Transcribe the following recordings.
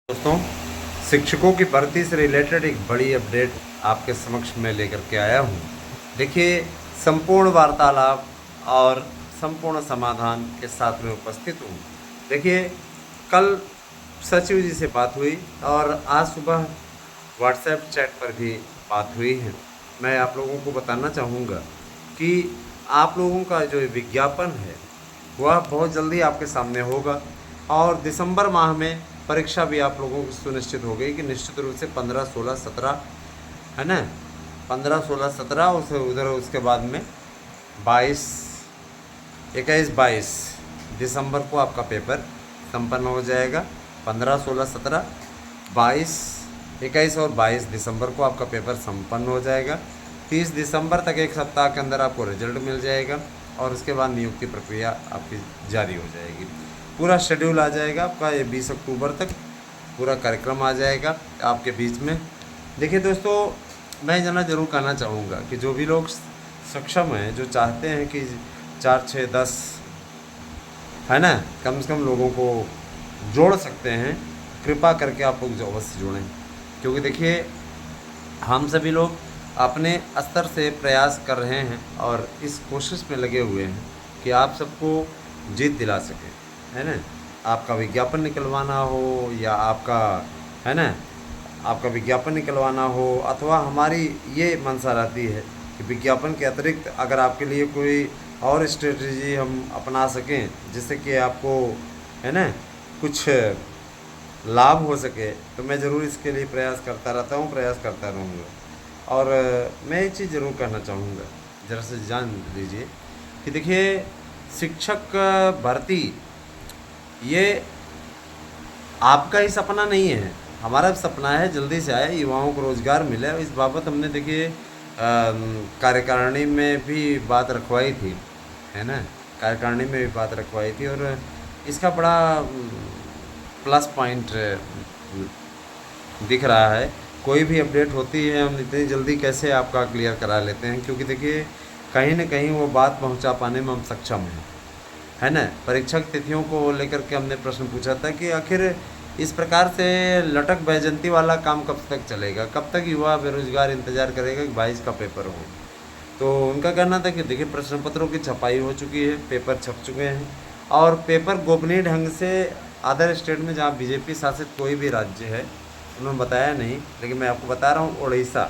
दोस्तों, शिक्षकों की भर्ती से रिलेटेड एक बड़ी अपडेट आपके समक्ष में लेकर के आया हूँ। देखिए, संपूर्ण वार्तालाप और संपूर्ण समाधान के साथ में उपस्थित हूँ। देखिए, कल सचिव जी से बात हुई और आज सुबह व्हाट्सएप चैट पर भी बात हुई है। मैं आप लोगों को बताना चाहूँगा कि आप लोगों का जो विज्ञापन है वह बहुत जल्दी आपके सामने होगा और दिसंबर माह में परीक्षा भी आप लोगों की सुनिश्चित हो गई कि निश्चित रूप से 15, 16, 17 है ना, 15, 16, 17 उधर उसके बाद में 22, 21, 22 दिसंबर को आपका पेपर संपन्न हो जाएगा। 15, 16, 17, 22, 21 और 22 दिसंबर को आपका पेपर संपन्न हो जाएगा। 30 दिसंबर तक एक सप्ताह के अंदर आपको रिजल्ट मिल जाएगा और उसके बाद नियुक्ति प्रक्रिया आपकी जारी हो जाएगी। पूरा शेड्यूल आ जाएगा आपका, ये 20 अक्टूबर तक पूरा कार्यक्रम आ जाएगा आपके बीच में। देखिए दोस्तों, मैं जाना ज़रूर कहना चाहूँगा कि जो भी लोग सक्षम हैं, जो चाहते हैं कि 4, 6, 10 है ना, कम से कम लोगों को जोड़ सकते हैं, कृपा करके आप लोग जो अवश्य जोड़ें। क्योंकि देखिए, हम सभी लोग अपने स्तर से प्रयास कर रहे हैं और इस कोशिश में लगे हुए हैं कि आप सबको जीत दिला सकें, है ना। आपका विज्ञापन निकलवाना हो या आपका, है ना, आपका विज्ञापन निकलवाना हो, अथवा हमारी ये मंशा रहती है कि विज्ञापन के अतिरिक्त अगर आपके लिए कोई और स्ट्रेटजी हम अपना सकें जिससे कि आपको, है ना, कुछ लाभ हो सके, तो मैं ज़रूर इसके लिए प्रयास करता रहता हूँ, प्रयास करता रहूँगा। और मैं एक चीज़ ज़रूर कहना चाहूँगा, ज़रा से जान लीजिए कि देखिए, शिक्षक भर्ती ये आपका ही सपना नहीं है, हमारा भी सपना है जल्दी से आए, युवाओं को रोज़गार मिले। इस बाबत हमने देखिए कार्यकारिणी में भी बात रखवाई थी, है ना, कार्यकारिणी में भी बात रखवाई थी और इसका बड़ा प्लस पॉइंट दिख रहा है। कोई भी अपडेट होती है हम इतनी जल्दी कैसे आपका क्लियर करा लेते हैं, क्योंकि देखिए कहीं ना कहीं वो बात पहुंचा पाने में हम सक्षम हैं, है ना। परीक्षक तिथियों को लेकर के हमने प्रश्न पूछा था कि आखिर इस प्रकार से लटक बैजंती वाला काम कब तक चलेगा, कब तक युवा बेरोजगार इंतज़ार करेगा कि 22 का पेपर हो। तो उनका कहना था कि देखिए, प्रश्न पत्रों की छपाई हो चुकी है, पेपर छप चुके हैं और पेपर गोपनीय ढंग से अदर स्टेट में, जहाँ बीजेपी शासित कोई भी राज्य है, उन्होंने बताया नहीं, लेकिन मैं आपको बता रहा हूँ, उड़ीसा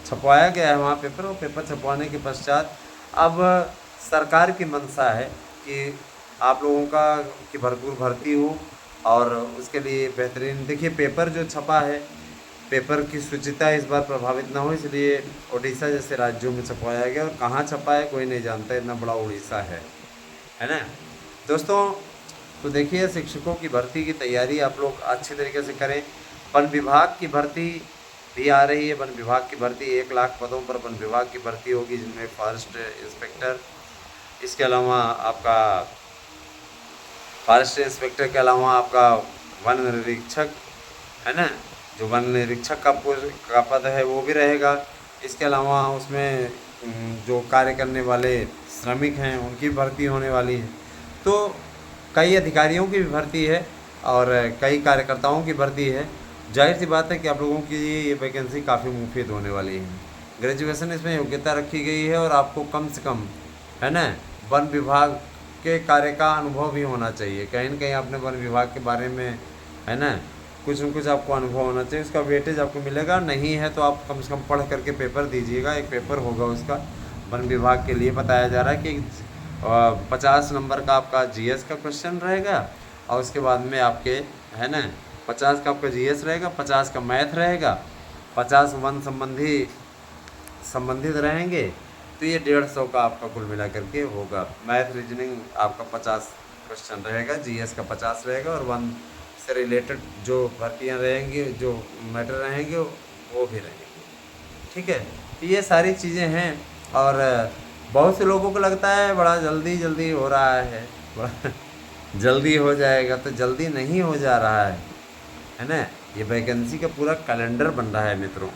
छपवाया गया है वहाँ पेपर। और पेपर छपवाने के पश्चात अब सरकार की मंशा है कि आप लोगों का की भरपूर भर्ती हो और उसके लिए बेहतरीन, देखिए पेपर जो छपा है, पेपर की शुचिता इस बार प्रभावित ना हो, इसलिए उड़ीसा जैसे राज्यों में छपवाया गया। और कहाँ छपा है कोई नहीं जानता, इतना बड़ा उड़ीसा है ना दोस्तों। तो देखिए, शिक्षकों की भर्ती की तैयारी आप लोग अच्छे तरीके से करें। वन विभाग की भर्ती भी आ रही है। वन विभाग की भर्ती 1 लाख पदों पर वन विभाग की भर्ती होगी, जिनमें फॉरेस्ट इंस्पेक्टर, इसके अलावा आपका फॉरेस्ट इंस्पेक्टर के अलावा आपका वन निरीक्षक, है ना, जो वन निरीक्षक का पद है वो भी रहेगा। इसके अलावा उसमें जो कार्य करने वाले श्रमिक हैं उनकी भर्ती होने वाली है। तो कई अधिकारियों की भी भर्ती है और कई कार्यकर्ताओं की भर्ती है। जाहिर सी बात है कि आप लोगों की ये वैकेंसी काफ़ी मुफीद होने वाली है। ग्रेजुएशन इसमें योग्यता रखी गई है और आपको कम से कम, है ना, वन विभाग के कार्य का अनुभव भी होना चाहिए। कहीं ना कहीं आपने वन विभाग के बारे में, है ना, कुछ न कुछ आपको अनुभव होना चाहिए, उसका वेटेज आपको मिलेगा। नहीं है तो आप कम से कम पढ़ करके पेपर दीजिएगा। एक पेपर होगा उसका, वन विभाग के लिए बताया जा रहा है कि 50 नंबर का आपका जीएस का क्वेश्चन रहेगा और उसके बाद में आपके, है ना, 50 का आपका जीएस रहेगा, 50 का मैथ रहेगा, 50 वन संबंधित रहेंगे। तो ये 150 का आपका कुल मिला करके होगा। मैथ रीजनिंग आपका 50 क्वेश्चन रहेगा, जीएस का 50 रहेगा और वन से रिलेटेड जो भर्तियाँ रहेंगी, जो मैटर रहेंगे वो भी रहेंगे। ठीक है, तो ये सारी चीज़ें हैं और बहुत से लोगों को लगता है बड़ा जल्दी जल्दी हो रहा है, बड़ा जल्दी हो जाएगा, तो जल्दी नहीं हो जा रहा है ना। ये वैकेंसी का पूरा कैलेंडर बन रहा है मित्रों,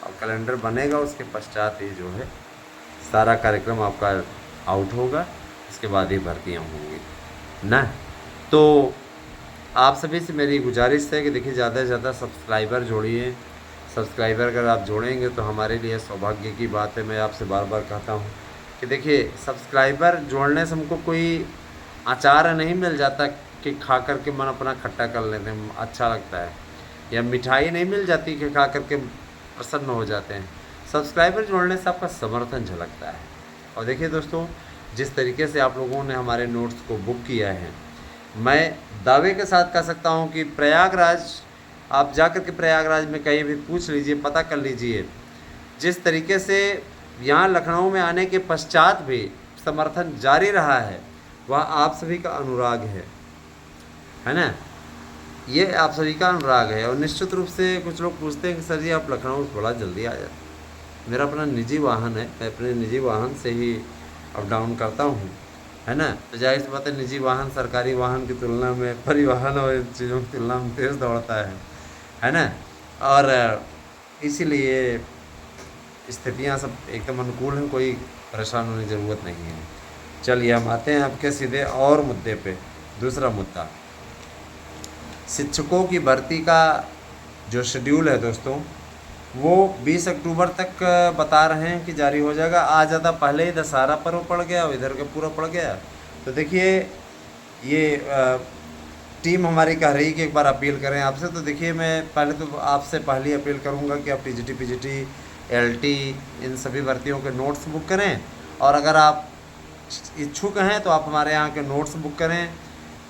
और कैलेंडर बनेगा उसके पश्चात ही जो है सारा कार्यक्रम आपका आउट होगा, इसके बाद ही भर्तियाँ होंगी ना। तो आप सभी से मेरी गुजारिश है कि देखिए ज़्यादा से ज़्यादा सब्सक्राइबर जोड़िए। सब्सक्राइबर अगर आप जोड़ेंगे तो हमारे लिए सौभाग्य की बात है। मैं आपसे बार बार कहता हूँ कि देखिए सब्सक्राइबर जोड़ने से हमको कोई अचार नहीं मिल जाता कि खा कर के मन अपना खट्टा कर लेते हैं, अच्छा लगता है, या मिठाई नहीं मिल जाती कि खा करके प्रसन्न हो जाते हैं। सब्सक्राइबर जोड़ने से आपका समर्थन झलकता है। और देखिए दोस्तों, जिस तरीके से आप लोगों ने हमारे नोट्स को बुक किया है, मैं दावे के साथ कह सकता हूं कि प्रयागराज, आप जाकर के प्रयागराज में कहीं भी पूछ लीजिए, पता कर लीजिए, जिस तरीके से यहाँ लखनऊ में आने के पश्चात भी समर्थन जारी रहा है, वह आप सभी का अनुराग है ना। ये आप सभी का अनुराग है। और निश्चित रूप से कुछ लोग पूछते हैं कि सर जी आप लखनऊ से बड़ा जल्दी आ जाते। मेरा अपना निजी वाहन है, मैं अपने निजी वाहन से ही अप डाउन करता हूँ, है ना। तो जाहिर सी बात है, निजी वाहन सरकारी वाहन की तुलना में, परिवहन और इन चीज़ों की तुलना में तेज़ दौड़ता है ना। और इसीलिए स्थितियाँ सब एकदम अनुकूल हैं, कोई परेशान होने की ज़रूरत नहीं है। चलिए हम आते हैं आपके सीधे और मुद्दे पे। दूसरा मुद्दा, शिक्षकों की भर्ती का जो शेड्यूल है दोस्तों, वो 20 अक्टूबर तक बता रहे हैं कि जारी हो जाएगा। आज ज़्यादा पहले ही दशहरा पर्व पड़ गया और इधर का पूरा पड़ गया। तो देखिए ये टीम हमारी कह रही कि एक बार अपील करें आपसे। तो देखिए मैं पहले तो आपसे पहली अपील करूंगा कि आप टीजीटी, पीजीटी, एलटी, इन सभी भर्तियों के नोट्स बुक करें। और अगर आप इच्छुक हैं तो आप हमारे यहाँ के नोट्स बुक करें।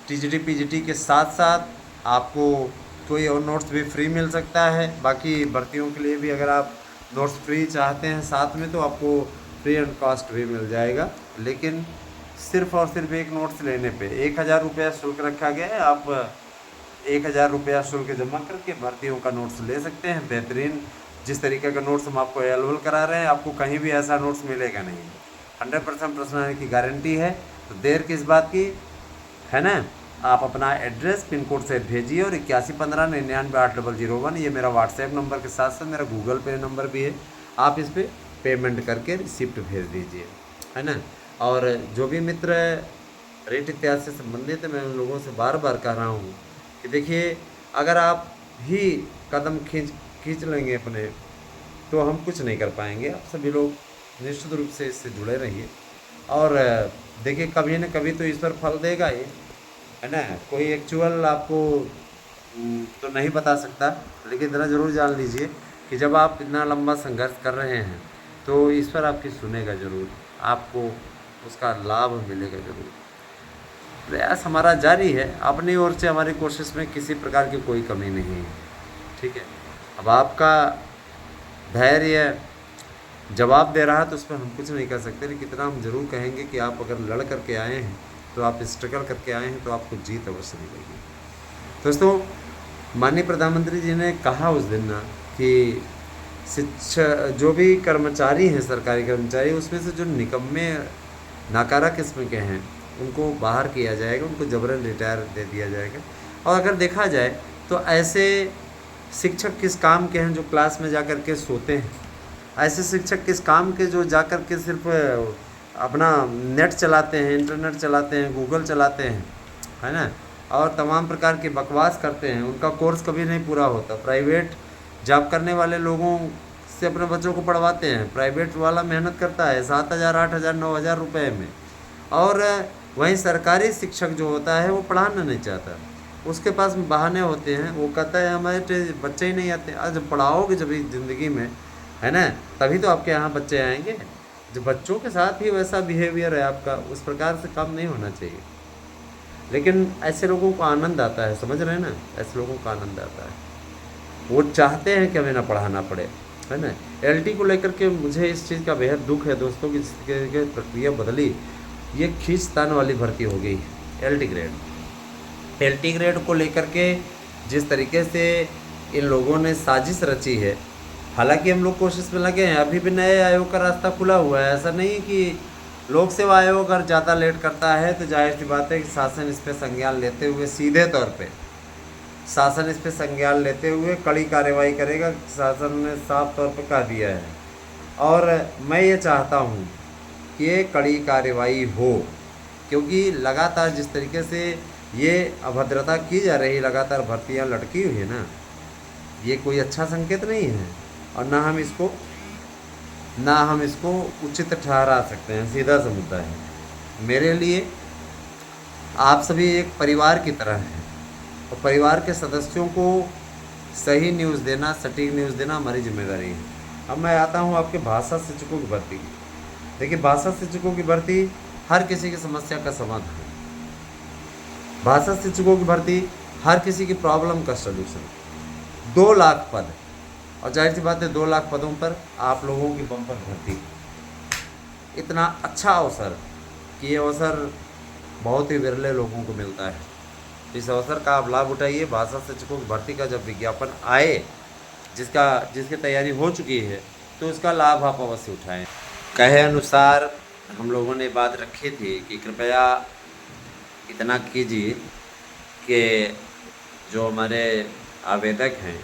टीजीटी, पीजीटी के साथ साथ आपको कोई और नोट्स भी फ्री मिल सकता है। बाकी भर्तियों के लिए भी अगर आप नोट्स फ्री चाहते हैं साथ में, तो आपको फ्री एंड कॉस्ट भी मिल जाएगा। लेकिन सिर्फ़ और सिर्फ एक नोट्स लेने पे 1000 रुपया शुल्क रखा गया है। आप 1000 रुपया शुल्क जमा करके भर्तियों का नोट्स ले सकते हैं। बेहतरीन जिस तरीके का नोट्स हम आपको अवेलेबल करा रहे हैं, आपको कहीं भी ऐसा नोट्स मिलेगा नहीं। 100% पर्सनल की गारंटी है। तो देर किस बात की, है ना। आप अपना एड्रेस पिन कोड से भेजिए और 8115998001, ये मेरा व्हाट्सएप नंबर के साथ साथ मेरा गूगल पे नंबर भी है। आप इस पर पेमेंट करके रिसिप्ट भेज दीजिए, है ना। और जो भी मित्र रेट इत्यादि से संबंधित है, मैं उन लोगों से बार बार कह रहा हूँ कि देखिए अगर आप ही कदम खींच लेंगे अपने, तो हम कुछ नहीं कर पाएंगे। आप सभी लोग निश्चित रूप से इससे जुड़े रहिए। और देखिए कभी न कभी तो ईश्वर फल देगा ही, है ना। कोई एक्चुअल आपको तो नहीं बता सकता, लेकिन इतना ज़रूर जान लीजिए कि जब आप इतना लंबा संघर्ष कर रहे हैं तो ईश्वर आपकी सुनेगा ज़रूर, आपको उसका लाभ मिलेगा ज़रूर। प्रयास हमारा जारी है, अपनी ओर से हमारी कोशिश में किसी प्रकार की कोई कमी नहीं है, ठीक है। अब आपका धैर्य जवाब दे रहा है तो उस पर हम कुछ नहीं कर सकते, लेकिन इतना हम ज़रूर कहेंगे कि आप अगर लड़ करके आए हैं, तो आप स्ट्रगल करके आए हैं, तो आपको जीत अवश्य मिलेगी। दोस्तों, माननीय प्रधानमंत्री जी ने कहा उस दिन ना कि शिक्षा, जो भी कर्मचारी हैं सरकारी कर्मचारी, उसमें से जो निकम्मे नाकारा किस्म के हैं उनको बाहर किया जाएगा, उनको जबरन रिटायर दे दिया जाएगा। और अगर देखा जाए तो ऐसे शिक्षक किस काम के हैं जो क्लास में जा कर के सोते हैं। ऐसे शिक्षक किस काम के जो जा कर के सिर्फ अपना नेट चलाते हैं, इंटरनेट चलाते हैं, गूगल चलाते हैं, है ना, और तमाम प्रकार की बकवास करते हैं। उनका कोर्स कभी नहीं पूरा होता। प्राइवेट जॉब करने वाले लोगों से अपने बच्चों को पढ़वाते हैं। प्राइवेट वाला मेहनत करता है 7000, 8000, 9000 रुपये में, और वहीं सरकारी शिक्षक जो होता है वो पढ़ाना नहीं चाहता। उसके पास बहाने होते हैं, वो कहता है हमारे बच्चे ही नहीं आते। आज जब पढ़ाओगे जब ज़िंदगी में, है ना, तभी तो आपके यहाँ बच्चे आएंगे। जो बच्चों के साथ ही वैसा बिहेवियर है आपका, उस प्रकार से काम नहीं होना चाहिए। लेकिन ऐसे लोगों को आनंद आता है, समझ रहे हैं ना, ऐसे लोगों को आनंद आता है। वो चाहते हैं कि हमें ना पढ़ाना पड़े, है ना। एलटी को लेकर के मुझे इस चीज़ का बेहद दुख है दोस्तों कि जिसके प्रक्रिया बदली, ये खींचतान वाली भर्ती हो गई एलटी ग्रेड को लेकर के। जिस तरीके से इन लोगों ने साजिश रची है, हालांकि हम लोग कोशिश में लगे हैं, अभी भी नए आयोग का रास्ता खुला हुआ है। ऐसा नहीं कि लोक सेवा आयोग अगर ज़्यादा लेट करता है तो जाहिर सी बात है कि शासन इस पर संज्ञान लेते हुए, सीधे तौर पे शासन इस पर संज्ञान लेते हुए कड़ी कार्रवाई करेगा। शासन ने साफ तौर पर कह दिया है, और मैं ये चाहता हूँ कि ये कड़ी कार्रवाई हो, क्योंकि लगातार जिस तरीके से ये अभद्रता की जा रही, लगातार भर्तियां लटकी हुई है ना, ये कोई अच्छा संकेत नहीं है। और ना हम इसको उचित ठहरा सकते हैं। सीधा सा मुद्दा है। मेरे लिए आप सभी एक परिवार की तरह हैं, और परिवार के सदस्यों को सही न्यूज़ देना, सटीक न्यूज़ देना हमारी जिम्मेदारी है। अब मैं आता हूँ आपके भाषा शिक्षकों की भर्ती की। देखिए, भाषा शिक्षकों की भर्ती हर किसी की समस्या का समाधान है। भाषा शिक्षकों की भर्ती हर किसी की प्रॉब्लम का सलूशन। 2 लाख पद, और जाहिर सी बात है 2 लाख पदों पर आप लोगों की बम्पर भर्ती। इतना अच्छा अवसर कि ये अवसर बहुत ही विरले लोगों को मिलता है। इस अवसर का आप लाभ उठाइए। भाषा शिक्षकों की भर्ती का जब विज्ञापन आए, जिसकी तैयारी हो चुकी है, तो उसका लाभ आप अवश्य उठाएं। कहे अनुसार हम लोगों ने बात रखी थी कि कृपया इतना कीजिए कि जो हमारे आवेदक हैं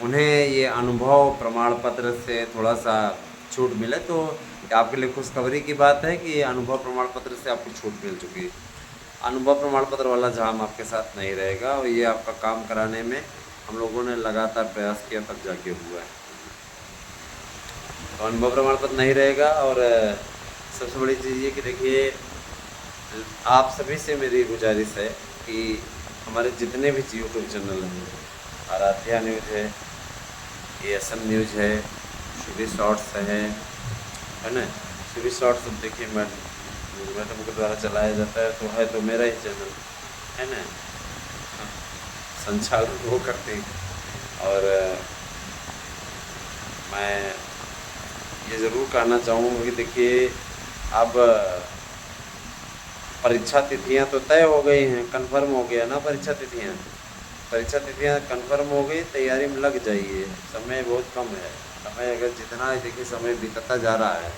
उन्हें ये अनुभव प्रमाण पत्र से थोड़ा सा छूट मिले। तो आपके लिए खुशखबरी की बात है कि ये अनुभव प्रमाण पत्र से आपको छूट मिल चुकी है। अनुभव प्रमाण पत्र वाला झाम आपके साथ नहीं रहेगा, और ये आपका काम कराने में हम लोगों ने लगातार प्रयास किया, तब जाके हुआ है। तो अनुभव प्रमाण पत्र नहीं रहेगा। और सबसे बड़ी चीज़ ये कि देखिए, आप सभी से मेरी गुजारिश है कि हमारे जितने भी यूट्यूब चैनल हैं, आराध्या न्यूज़ है, ASM न्यूज़ है, शुभी शॉर्ट्स है ना। शुभी शॉर्ट्स अब देखिए मैडम के द्वारा चलाया जाता है, तो मेरा ही चैनल है ना, संचालन वो करते हैं। और मैं ये ज़रूर कहना चाहूँगा कि देखिए, अब परीक्षा तिथियां तो तय हो गई हैं, कन्फर्म हो गया ना। परीक्षा तिथियां कन्फर्म हो गई, तैयारी में लग जाइए। समय बहुत कम है। समय अगर जितना देखिए समय बीतता जा रहा है,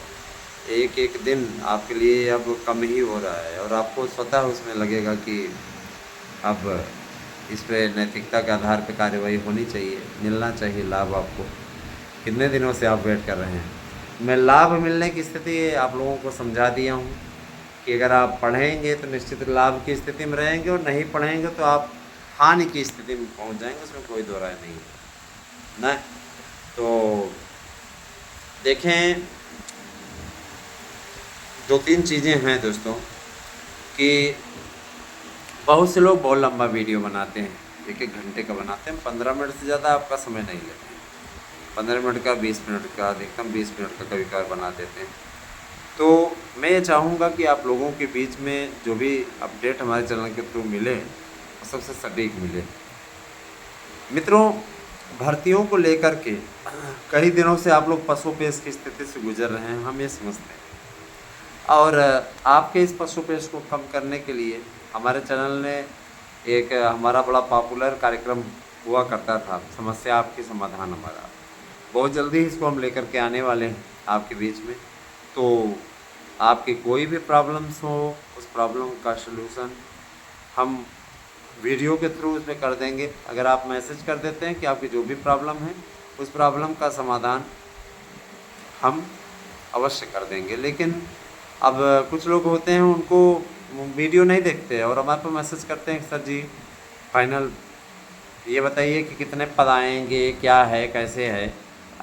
एक एक दिन आपके लिए अब कम ही हो रहा है, और आपको स्वतः उसमें लगेगा कि अब इस पे नैतिकता के आधार पर कार्रवाई होनी चाहिए, मिलना चाहिए लाभ आपको। कितने दिनों से आप वेट कर रहे हैं। मैं लाभ मिलने की स्थिति आप लोगों को समझा दिया हूँ कि अगर आप पढ़ेंगे तो निश्चित लाभ की स्थिति में रहेंगे, और नहीं पढ़ेंगे तो आप हानि की स्थिति में पहुँच जाएंगे। उसमें कोई दो राय नहीं है ना। तो देखें, 2-3 चीज़ें हैं दोस्तों कि बहुत से लोग बहुत लंबा वीडियो बनाते हैं, 1-1 घंटे का बनाते हैं। 15 मिनट से ज़्यादा आपका समय नहीं लेते हैं। 15 मिनट का, 20 मिनट का, अधिकतम 20 मिनट का कभी कभार बना देते हैं। तो मैं ये चाहूँगा कि आप लोगों के बीच में जो भी अपडेट हमारे चैनल के थ्रू मिले, वो सबसे सटीक मिले। मित्रों, भर्तियों को लेकर के कई दिनों से आप लोग पसोपेश की स्थिति से गुजर रहे हैं, हम ये समझते हैं। और आपके इस पसोपेश को कम करने के लिए हमारे चैनल ने एक हमारा बड़ा पॉपुलर कार्यक्रम हुआ करता था, समस्या आपकी समाधान हमारा। बहुत जल्दी इसको हम लेकर के आने वाले हैं आपके बीच में। तो आपकी कोई भी प्रॉब्लम्स हो, उस प्रॉब्लम का सलूशन हम वीडियो के थ्रू उसमें कर देंगे। अगर आप मैसेज कर देते हैं कि आपकी जो भी प्रॉब्लम है, उस प्रॉब्लम का समाधान हम अवश्य कर देंगे। लेकिन अब कुछ लोग होते हैं, उनको वीडियो नहीं देखते और हमारे पास मैसेज करते हैं कि सर जी फाइनल ये बताइए कि कितने पद आएंगे, क्या है, कैसे है।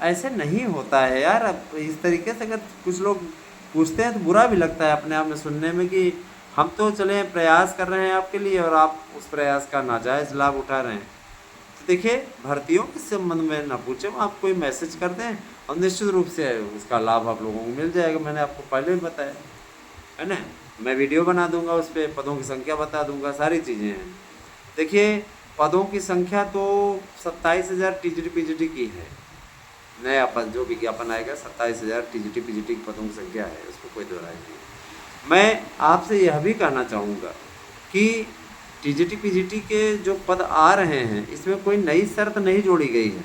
ऐसे नहीं होता है यार। अब इस तरीके से अगर कुछ लोग पूछते हैं तो बुरा भी लगता है अपने आप में सुनने में कि हम तो चले प्रयास कर रहे हैं आपके लिए, और आप उस प्रयास का नाजायज़ लाभ उठा रहे हैं। तो देखिए, भर्तियों के संबंध में ना पूछें, आप कोई मैसेज कर दें और निश्चित रूप से उसका लाभ आप लोगों को मिल जाएगा। मैंने आपको पहले भी बताया है ना। मैं वीडियो बना दूंगा, उस पर पदों की संख्या बता दूंगा, सारी चीज़ें हैं। देखिए, पदों की संख्या तो 27,000 TGT PGT की है। नया पद जो विज्ञापन आएगा, 27,000 TGT PGT की पदों की संख्या है, उसमें कोई दो राय नहीं। मैं आपसे यह भी कहना चाहूँगा कि TGT PGT के जो पद आ रहे हैं, इसमें कोई नई शर्त नहीं जोड़ी गई है।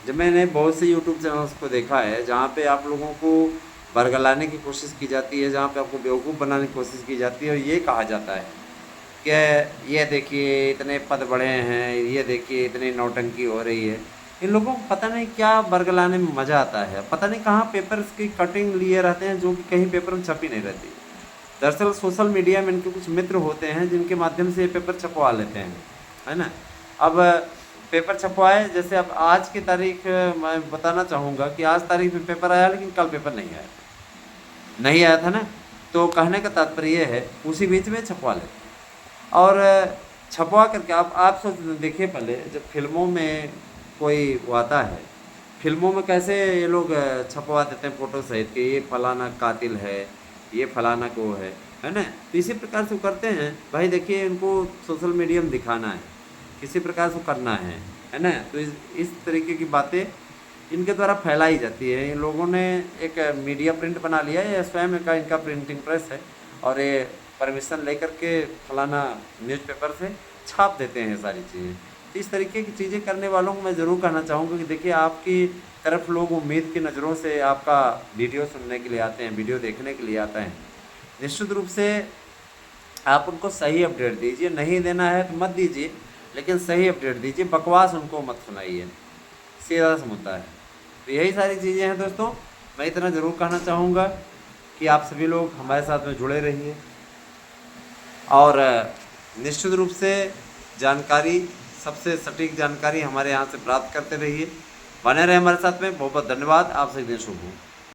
जब मैंने बहुत से यूट्यूब चैनल्स को देखा है जहाँ पे आप लोगों को बरगलाने की कोशिश की जाती है, जहाँ पे आपको बेवकूफ़ बनाने की कोशिश की जाती है, और ये कहा जाता है कि ये देखिए इतने पद बढ़े हैं, ये देखिए इतनी नौटंकी हो रही है। इन लोगों को पता नहीं क्या बरगलाने में मज़ा आता है। पता नहीं कहाँ पेपर्स की कटिंग लिए रहते हैं, जो कि कहीं पेपर में छपी नहीं रहती। दरअसल सोशल मीडिया में इनके कुछ मित्र होते हैं जिनके माध्यम से ये पेपर छपवा लेते हैं, है ना। अब पेपर छपवाए, जैसे अब आज की तारीख मैं बताना चाहूँगा कि आज तारीख में पेपर आया लेकिन कल पेपर नहीं आया था ना। तो कहने का तात्पर्य ये है उसी बीच में छपवा लेते हैं। और छपवा करके आप सोच देखिए, पहले जब फिल्मों में कोई वो आता है, फिल्मों में कैसे ये लोग छपवा देते हैं फ़ोटो सहित कि ये फलाना कातिल है, ये फलाना को है ना। तो इसी प्रकार से वो करते हैं भाई। देखिए इनको सोशल मीडिया में दिखाना है, किसी प्रकार से करना है ना। तो इस तरीके की बातें इनके द्वारा फैलाई जाती है। इन लोगों ने एक मीडिया प्रिंट बना लिया है, या स्वयं का इनका प्रिंटिंग प्रेस है, और ये परमिशन लेकर के फलाना न्यूज़पेपर से छाप देते हैं सारी चीज़ें। तो इस तरीके की चीज़ें करने वालों को मैं ज़रूर कहना चाहूँगा कि देखिए आपकी तरफ लोग उम्मीद की नज़रों से आपका वीडियो सुनने के लिए आते हैं, वीडियो देखने के लिए आते हैं। निश्चित रूप से आप उनको सही अपडेट दीजिए, नहीं देना है तो मत दीजिए, लेकिन सही अपडेट दीजिए, बकवास उनको मत सुनाइए, सीधा सा मुद्दा है। तो यही सारी चीज़ें हैं दोस्तों। मैं इतना ज़रूर कहना चाहूँगा कि आप सभी लोग हमारे साथ में जुड़े रहिए, और निश्चित रूप से जानकारी, सबसे सटीक जानकारी हमारे यहाँ से प्राप्त करते रहिए। बने रहे हमारे साथ में। बहुत बहुत धन्यवाद। आप सभी दिन शुभ हो।